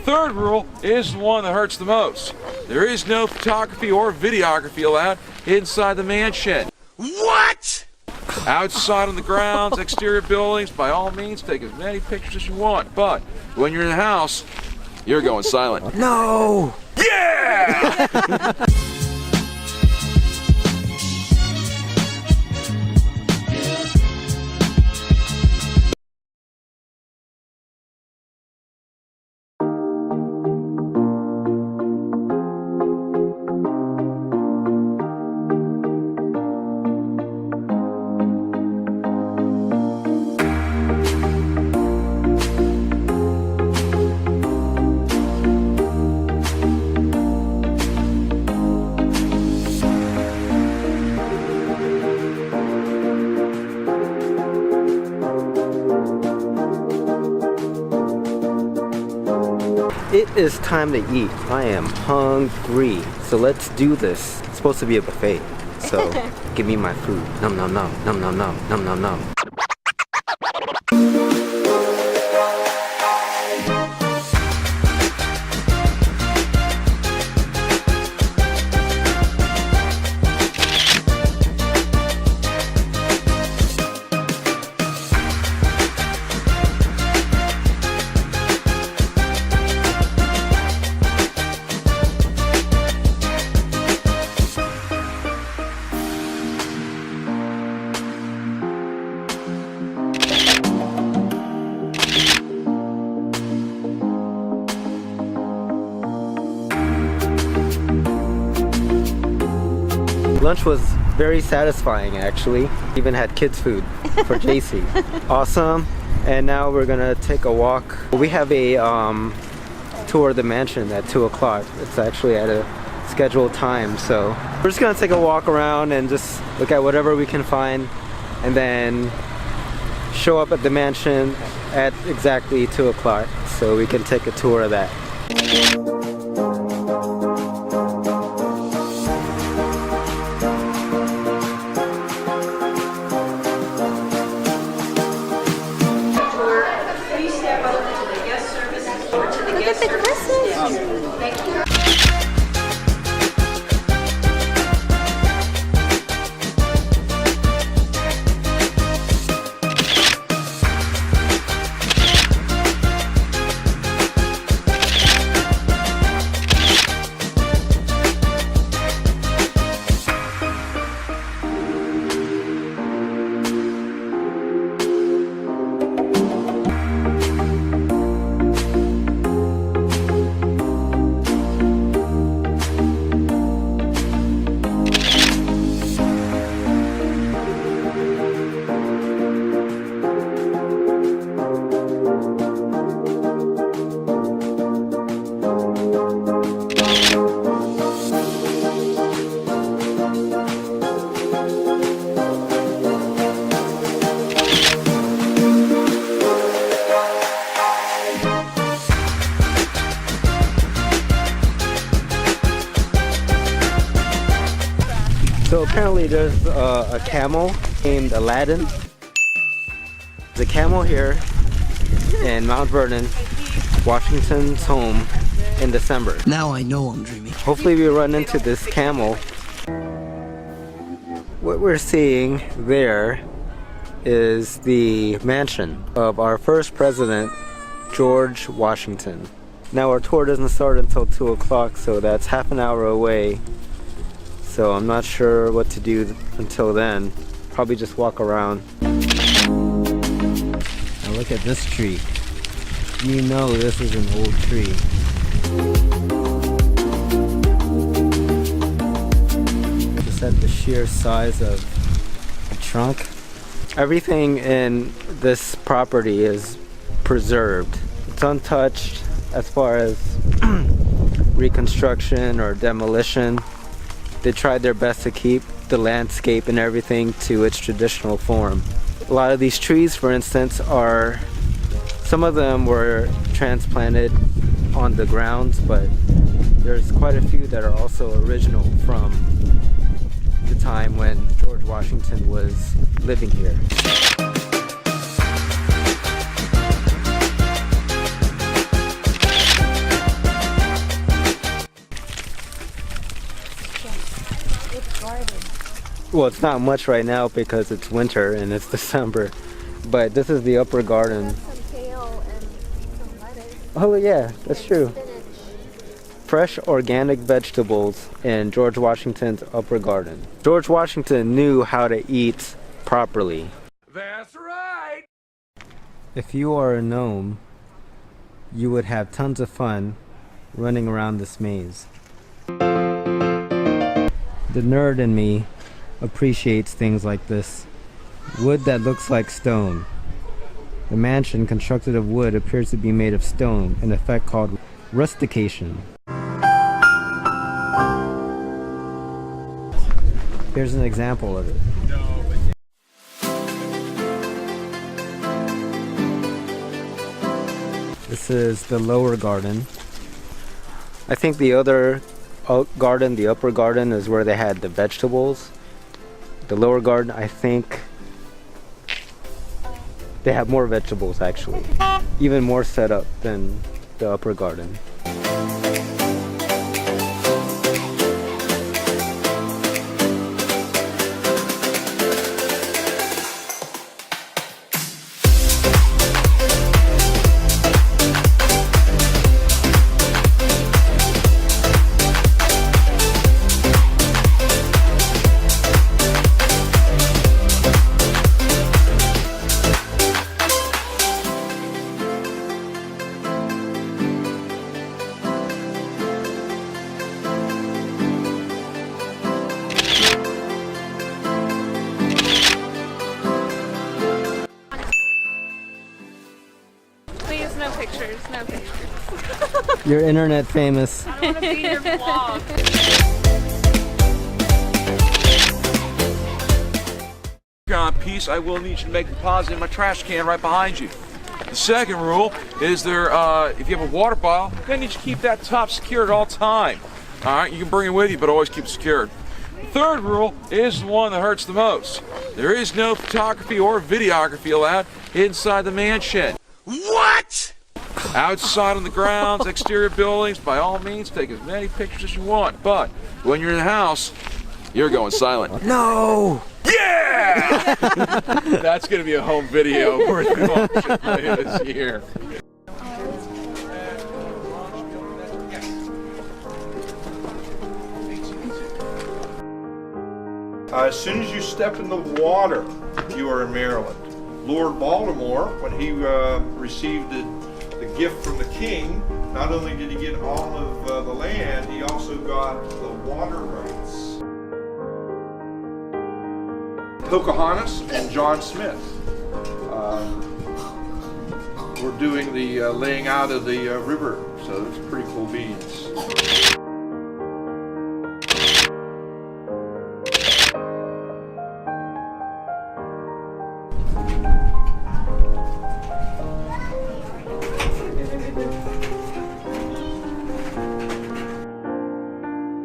third rule is the one that hurts the most. There is no photography or videography allowed inside the mansion. What? Outside on the grounds, exterior buildings, by all means, take as many pictures as you want. But when you're in the house, you're going silent. No! Yeah! It is time to eat. I am hungry. So let's do this. It's supposed to be a buffet. So give me my food. Nom nom nom, nom nom nom, nom nom nom. Lunch was very satisfying actually. Even had kids food for JC. Awesome. And now we're gonna take a walk. We have a tour of the mansion at 2 o'clock. It's actually at a scheduled time, so we're just gonna take a walk around and just look at whatever we can find and then show up at the mansion at exactly 2 o'clock so we can take a tour of that. So apparently there's a camel named Aladdin. The camel here in Mount Vernon, Washington's home in December. Now I know I'm dreaming. Hopefully we run into this camel. What we're seeing there is the mansion of our first president, George Washington. Now our tour doesn't start until 2 o'clock, so that's half an hour away. So I'm not sure what to do until then. Probably just walk around. Now look at this tree. You know this is an old tree. Just at the sheer size of the trunk. Everything in this property is preserved. It's untouched as far as reconstruction or demolition. They tried their best to keep the landscape and everything to its traditional form. A lot of these trees, for instance, some of them were transplanted on the grounds, but there's quite a few that are also original from the time when George Washington was living here. Well, it's not much right now because it's winter and it's December. But this is the upper garden. Some kale and some lettuce. Oh yeah, that's true. Spinach. Fresh organic vegetables in George Washington's upper garden. George Washington knew how to eat properly. That's right. If you are a gnome, you would have tons of fun running around this maze. The nerd in me appreciates things like this. Wood that looks like stone. The mansion, constructed of wood, appears to be made of stone, an effect called rustication. Here's an example of it. This is the lower garden. I think the other garden, the upper garden, is where they had the vegetables. The lower garden, I think they have more vegetables actually. Even more set up than the upper garden. Please, no pictures, no pictures. You're internet famous. I don't want to be in your vlog. Piece, I will need you to make a deposit in my trash can right behind you. The second rule is if you have a water bottle, then you need to keep that top secured at all time. All right, you can bring it with you, but always keep it secured. The third rule is the one that hurts the most. There is no photography or videography allowed inside the mansion. What? Outside on the grounds, exterior buildings, by all means, take as many pictures as you want. But when you're in the house, you're going silent. No! Yeah! That's going to be a home video worth watching later this year. As soon as you step in the water, you are in Maryland. Lord Baltimore, when he received the gift from the king, not only did he get all of the land, he also got the water rights. Pocahontas and John Smith were doing the laying out of the river, so it's pretty cool beans.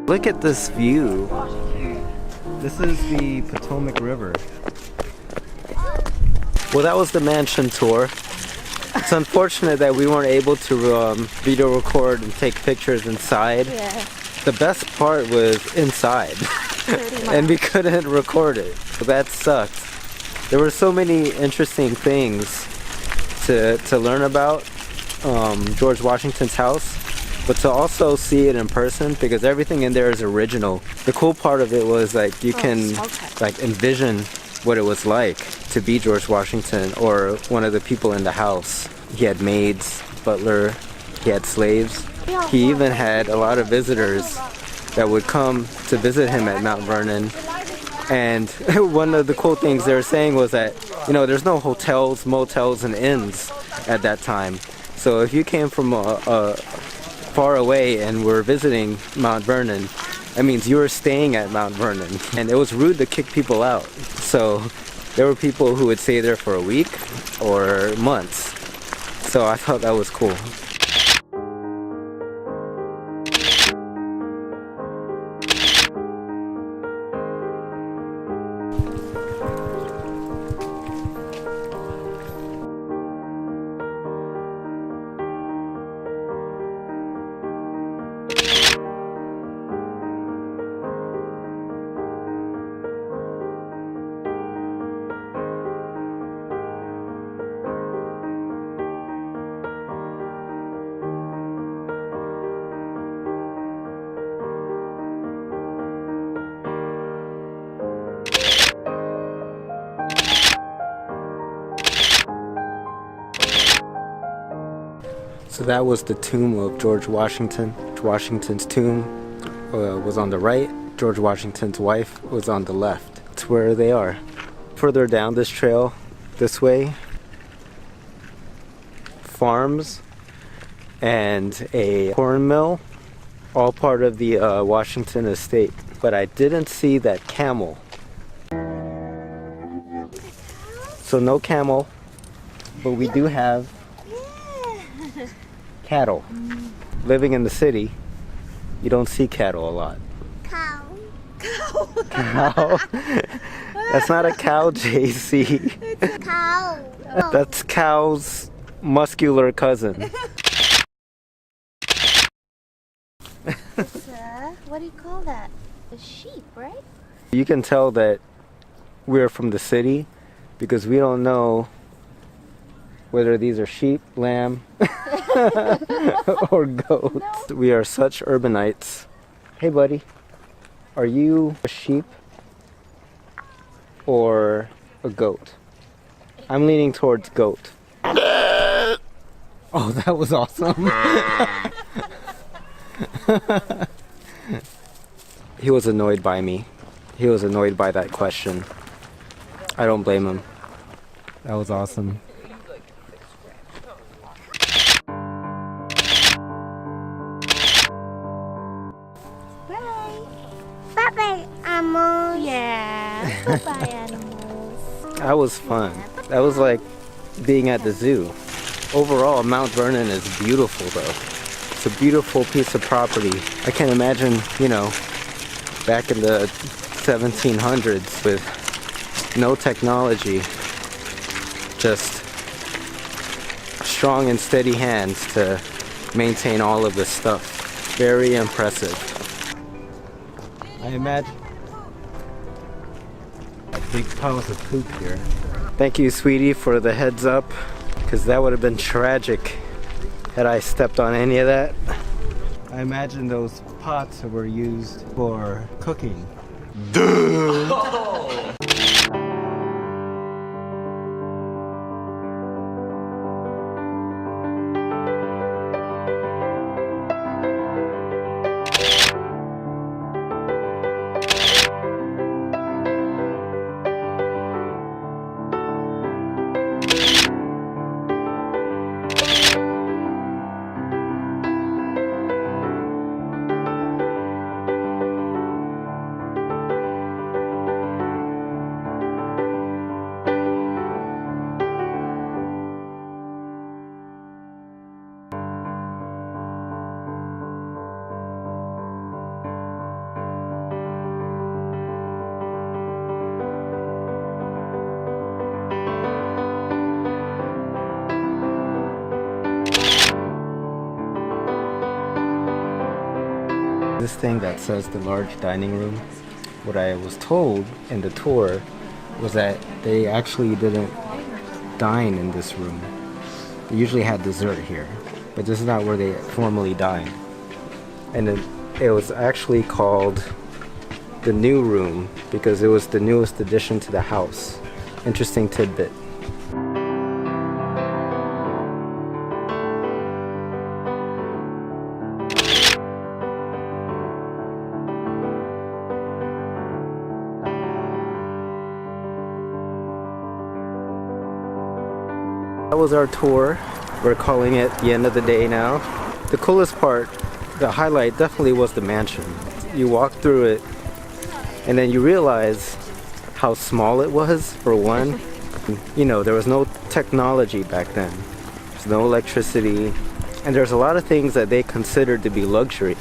Look at this view. This is the Potomac River. Well, that was the mansion tour. It's unfortunate that we weren't able to video record and take pictures inside. Yeah. The best part was inside. And we couldn't record it. So that sucked. There were so many interesting things to learn about George Washington's house, but to also see it in person, because everything in there is original. The cool part of it was like you can like envision what it was like to be George Washington or one of the people in the house. He had maids, butler, he had slaves. He even had a lot of visitors that would come to visit him at Mount Vernon. And one of the cool things they were saying was that, you know, there's no hotels, motels, and inns at that time. So if you came from far away and were visiting Mount Vernon, that means you were staying at Mount Vernon. And it was rude to kick people out. So there were people who would stay there for a week or months. So I thought that was cool. So that was the tomb of George Washington. George Washington's tomb was on the right. George Washington's wife was on the left. It's where they are. Further down this trail, this way, farms and a corn mill, all part of the Washington estate. But I didn't see that camel. So no camel, but we do have cattle. Living in the city, you don't see cattle a lot. Cow. Cow? That's not a cow, JC. Cow. That's cow's muscular cousin. What do you call that? A sheep, right? You can tell that we're from the city because we don't know whether these are sheep, lamb, or goats. No. We are such urbanites. Hey buddy, are you a sheep or a goat? I'm leaning towards goat. Oh, that was awesome. He was annoyed by me. He was annoyed by that question. I don't blame him. That was awesome. Bye-bye, animals. Yeah. Bye-bye, animals. That was fun. That was like being at the zoo. Overall, Mount Vernon is beautiful though. It's a beautiful piece of property. I can't imagine, you know, back in the 1700s with no technology, just strong and steady hands to maintain all of this stuff. Very impressive. I imagine a big piles of poop here. Thank you, sweetie, for the heads up, because that would have been tragic had I stepped on any of that. I imagine those pots were used for cooking. Duh! This thing that says the large dining room, what I was told in the tour was that they actually didn't dine in this room. They usually had dessert here, but this is not where they formally dined. And it was actually called the new room because it was the newest addition to the house. Interesting tidbit. That was our tour. We're calling it the end of the day now. The coolest part, the highlight definitely was the mansion. You walk through it and then you realize how small it was, for one. You know, there was no technology back then. There's no electricity. And there's a lot of things that they considered to be luxury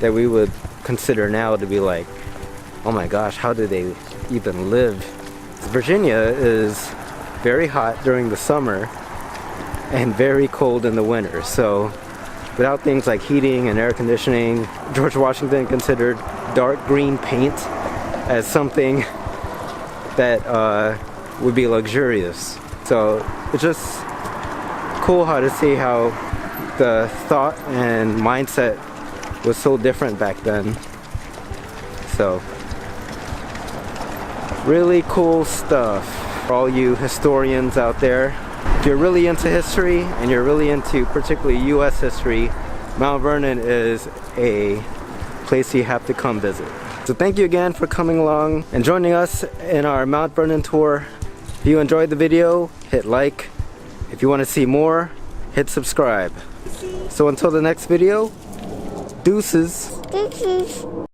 that we would consider now to be like, oh my gosh, how do they even live? Virginia is very hot during the summer and very cold in the winter. So without things like heating and air conditioning, George Washington considered dark green paint as something that would be luxurious. So it's just cool how to see how the thought and mindset was so different back then. So really cool stuff. For all you historians out there, If you're really into history and you're really into particularly US history, Mount Vernon is a place you have to come visit. So thank you again for coming along and joining us in our Mount Vernon tour. If you enjoyed the video, hit like. If you want to see more, hit subscribe. So until the next video, deuces. This is